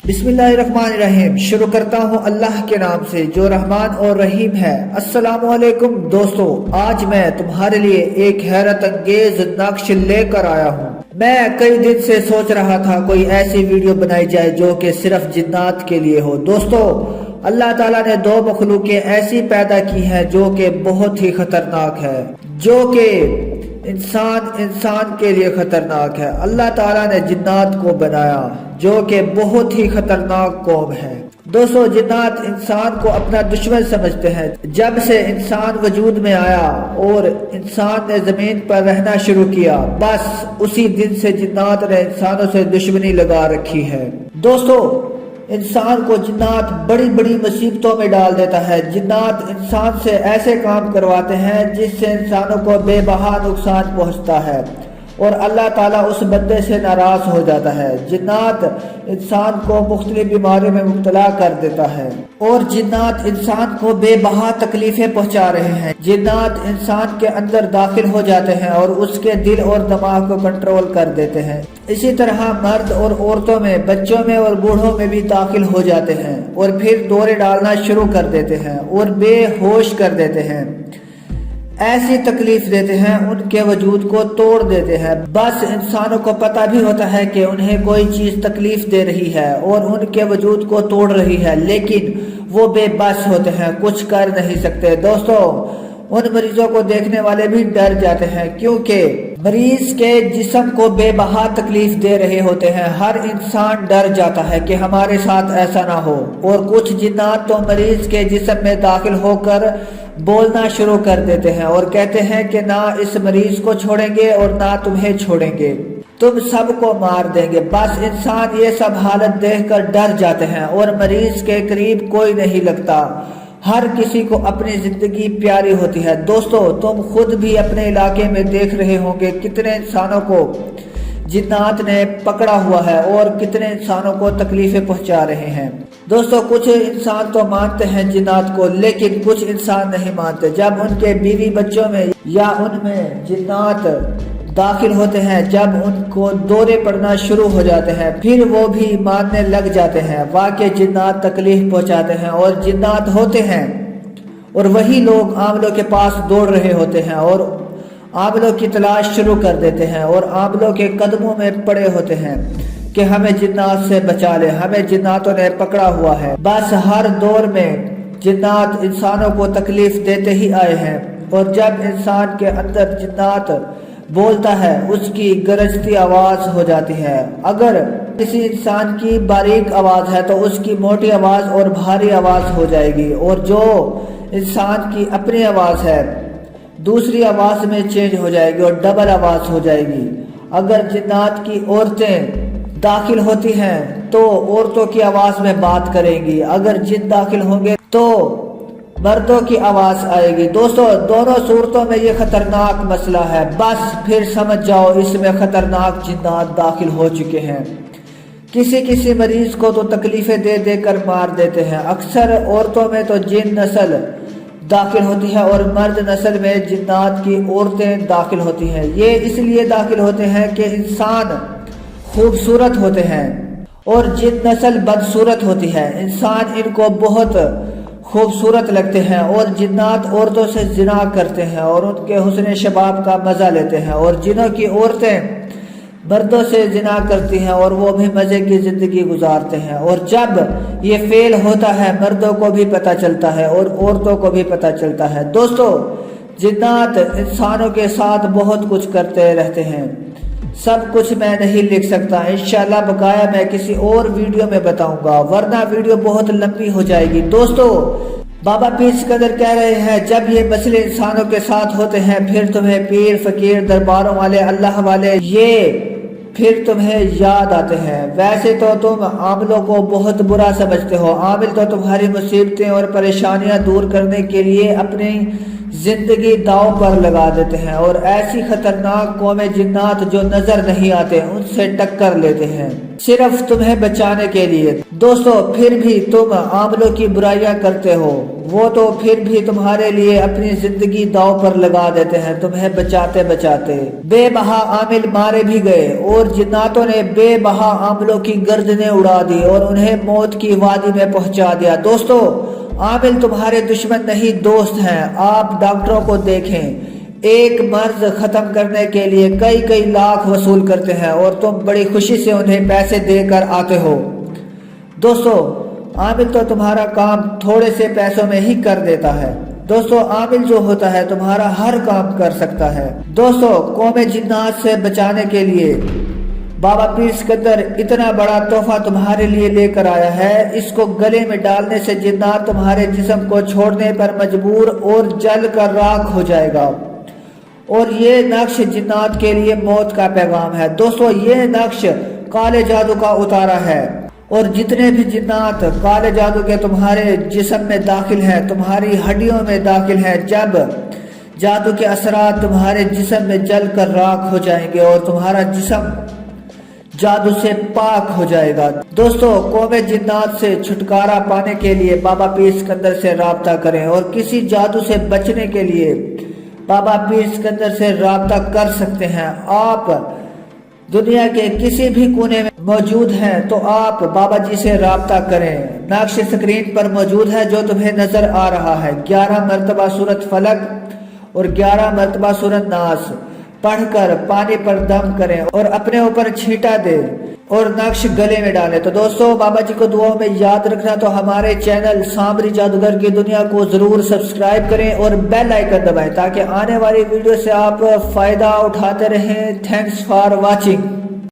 बिस्मिल्लाहिर्रहमानिर्रहीम। शुरू करता हूँ अल्लाह के नाम से जो रहमान और रहीम है। अस्सलामु अलैकुम दोस्तों, आज मैं तुम्हारे लिए एक हैरत अंगेज नक्श लेकर आया हूँ। मैं कई दिन से सोच रहा था कोई ऐसी वीडियो बनाई जाए जो कि सिर्फ जिन्नात के लिए हो। दोस्तों, अल्लाह ताला ने दो मखलूकें ऐसी पैदा की हैं जो कि बहुत ही खतरनाक है, जो कि इंसान के लिए खतरनाक है। अल्लाह ताला ने जिन्नात को बनाया जो कि बहुत ही खतरनाक कौम है। दोस्तों, जिन्नात इंसान को अपना दुश्मन समझते हैं। जब से इंसान वजूद में आया और इंसान ने जमीन पर रहना शुरू किया, बस उसी दिन से जिन्नात ने इंसानों से दुश्मनी लगा रखी है। दोस्तों, इंसान को जिन्नात बड़ी बड़ी मुसीबतों में डाल देता है। जिन्नात इंसान से ऐसे काम करवाते हैं जिससे इंसानों को बेबहा नुकसान पहुंचता है और अल्लाह ताला उस बंदे से नाराज हो जाता है। जिन्नात इंसान को मुख्तलिफ बीमारियों में मुब्तला कर देता है और जिन्नात इंसान को बेबहा तकलीफें पहुंचा रहे हैं। जिन्नात इंसान के अंदर दाखिल हो जाते हैं और उसके दिल और दिमाग को कंट्रोल कर देते हैं। इसी तरह मर्द और औरतों में, बच्चों में और बूढ़ों में भी दाखिल हो जाते हैं और फिर दौरे डालना शुरू कर देते हैं और बेहोश कर देते हैं। ऐसी तकलीफ देते हैं, उनके वजूद को तोड़ देते हैं। बस इंसानों को पता भी होता है कि उन्हें कोई चीज तकलीफ दे रही है और उनके वजूद को तोड़ रही है, लेकिन वो बेबस होते हैं, कुछ कर नहीं सकते। दोस्तों, उन मरीजों को देखने वाले भी डर जाते हैं क्योंकि मरीज के जिस्म को बेबहा तकलीफ दे रहे होते हैं। हर इंसान डर जाता है कि हमारे साथ ऐसा ना हो। और कुछ जिन्नात तो मरीज के जिस्म में दाखिल होकर बोलना शुरू कर देते हैं और कहते हैं कि ना इस मरीज को छोड़ेंगे और ना तुम्हें छोड़ेंगे, तुम सबको मार देंगे। बस इंसान ये सब हालत देखकर डर जाते हैं और मरीज के करीब कोई नहीं लगता। हर किसी को अपनी जिंदगी प्यारी होती है। दोस्तों, तुम खुद भी अपने इलाके में देख रहे होंगे कितने इंसानों को जिन्नात ने पकड़ा हुआ है और कितने इंसानों को तकलीफें पहुंचा रहे हैं। दोस्तों, कुछ इंसान तो मानते हैं जिन्नात को, लेकिन कुछ इंसान नहीं मानते। जब उनके बीवी बच्चों में या उनमें जिन्नात दाखिल होते हैं, जब उनको दौरे पड़ना शुरू हो जाते हैं, फिर वो भी मानने लग जाते हैं वाकई जिन्नात तकलीफ पहुंचाते हैं और जिन्नात होते हैं। और वही लोग आमलों के पास दौड़ रहे होते हैं और आमलों की तलाश शुरू कर देते हैं और आमलों के कदमों में पड़े होते हैं कि हमें जिन्नात से बचा ले, हमें जिन्नातों ने पकड़ा हुआ है। बस हर दौर में जिन्नात इंसानों को तकलीफ देते ही आए हैं और जब इंसान के अंदर जिन्नात बोलता है, उसकी गरजती आवाज हो जाती है। अगर किसी इंसान की बारीक आवाज है तो उसकी मोटी आवाज और भारी आवाज हो जाएगी, और जो इंसान की अपनी आवाज है दूसरी आवाज में चेंज हो जाएगी और डबल आवाज हो जाएगी। अगर जिन्नात की औरतें दाखिल होती हैं तो औरतों की आवाज में बात करेंगी, अगर जिन दाखिल होंगे तो मर्दों की आवाज आएगी। दोस्तों, दोनों सूरतों में ये खतरनाक मसला है। बस फिर समझ जाओ इसमें खतरनाक जिन्नात दाखिल हो चुके हैं। किसी किसी मरीज को तो तकलीफें दे देकर मार देते हैं। अक्सर औरतों में तो जिन नस्ल दाखिल होती है और मर्द नस्ल में जिन्नात की औरतें दाखिल होती हैं। ये इसलिए दाखिल होते हैं कि इंसान खूबसूरत होते हैं और जिन नस्ल बदसूरत होती है, इंसान इनको बहुत खूबसूरत लगते हैं और जिन्नात औरतों से जिना करते हैं और उनके हुस्न शबाब का मजा लेते हैं। और जिनों की औरतें मर्दों से जिना करती हैं और वो भी मजे की जिंदगी गुजारते हैं। और जब ये फेल होता है, मर्दों को भी पता चलता है और औरतों को भी पता चलता है। दोस्तों, जिन्नात इंसानों के साथ बहुत कुछ करते रहते हैं। सब कुछ मैं नहीं लिख सकता, इंशाल्लाह बकाया मैं किसी और वीडियो में बताऊंगा, वरना वीडियो बहुत लंबी हो जाएगी। दोस्तों, बाबा पीर सिकंदर कह रहे हैं, जब ये मसले इंसानों के साथ होते हैं फिर तुम्हें पीर फकीर दरबारों वाले अल्लाह वाले ये फिर तुम्हें याद आते हैं। वैसे तो तुम आमिलों को बहुत बुरा समझते हो। आमिल तो तुम्हारी मुसीबतें और परेशानियां दूर करने के लिए अपनी زندگی داؤ پر لگا دیتے ہیں اور ایسی خطرناک قوم جنات جو نظر نہیں آتے ان سے ٹکر لیتے ہیں صرف تمہیں بچانے کے لیے۔ دوستو پھر بھی تم عاملوں کی برائیاں کرتے ہو، وہ تو پھر بھی تمہارے لیے اپنی زندگی داؤ پر لگا دیتے ہیں تمہیں بچاتے بچاتے۔ بے بہا عامل مارے بھی گئے اور جناتوں نے بے بہا عاملوں کی گردنیں اڑا دی اور انہیں موت کی وادی میں پہنچا دیا۔ دوستو عامل تمہارے دشمن نہیں دوست ہیں۔ آپ ڈاکٹروں کو دیکھیں، ایک مرض ختم کرنے کے لیے کئی لاکھ وصول کرتے ہیں اور تم بڑی خوشی سے انہیں پیسے دے کر آتے ہو۔ دوستو عامل تو تمہارا کام تھوڑے سے پیسوں میں ہی کر دیتا ہے۔ دوستو عامل جو ہوتا ہے تمہارا ہر کام کر سکتا ہے۔ دوستو قوم جنات سے بچانے کے لیے بابا پیر سکندر اتنا بڑا تحفہ تمہارے لیے لے کر آیا ہے، اس کو گلے میں ڈالنے سے جنات تمہارے جسم کو چھوڑنے پر مجبور اور جل کر راکھ ہو جائے گا، اور یہ نقش جنات کے لیے موت کا پیغام ہے۔ دوستو یہ نقش کالے جادو کا اتارا ہے، اور جتنے بھی جنات کالے جادو کے تمہارے جسم میں داخل ہیں، تمہاری ہڈیوں میں داخل ہیں، جب جادو کے اثرات تمہارے جسم میں جل کر راکھ ہو جائیں گے اور تمہارا جسم جادو سے پاک ہو جائے گا۔ دوستو قوم جنات سے چھٹکارا پانے کے لیے بابا پیر سکندر سے رابطہ کریں، اور کسی جادو سے بچنے کے لیے بابا پیر سکندر سے رابطہ کر سکتے ہیں۔ آپ دنیا کے کسی بھی کونے میں موجود ہیں تو آپ بابا جی سے رابطہ کریں۔ نقش سکرین پر موجود ہے جو تمہیں نظر آ رہا ہے۔ 11 مرتبہ سورۃ فلق اور 11 مرتبہ سورۃ ناس پڑھ کر پانی پر دم کریں اور اپنے اوپر چھینٹا دے اور نقش گلے میں ڈالیں۔ تو دوستو بابا جی کو دعاؤں میں یاد رکھنا، تو ہمارے چینل سامری جادوگر کی دنیا کو ضرور سبسکرائب کریں اور بیل آئیکن دبائیں تاکہ آنے والی ویڈیو سے آپ فائدہ اٹھاتے رہیں۔ Thanks for watching.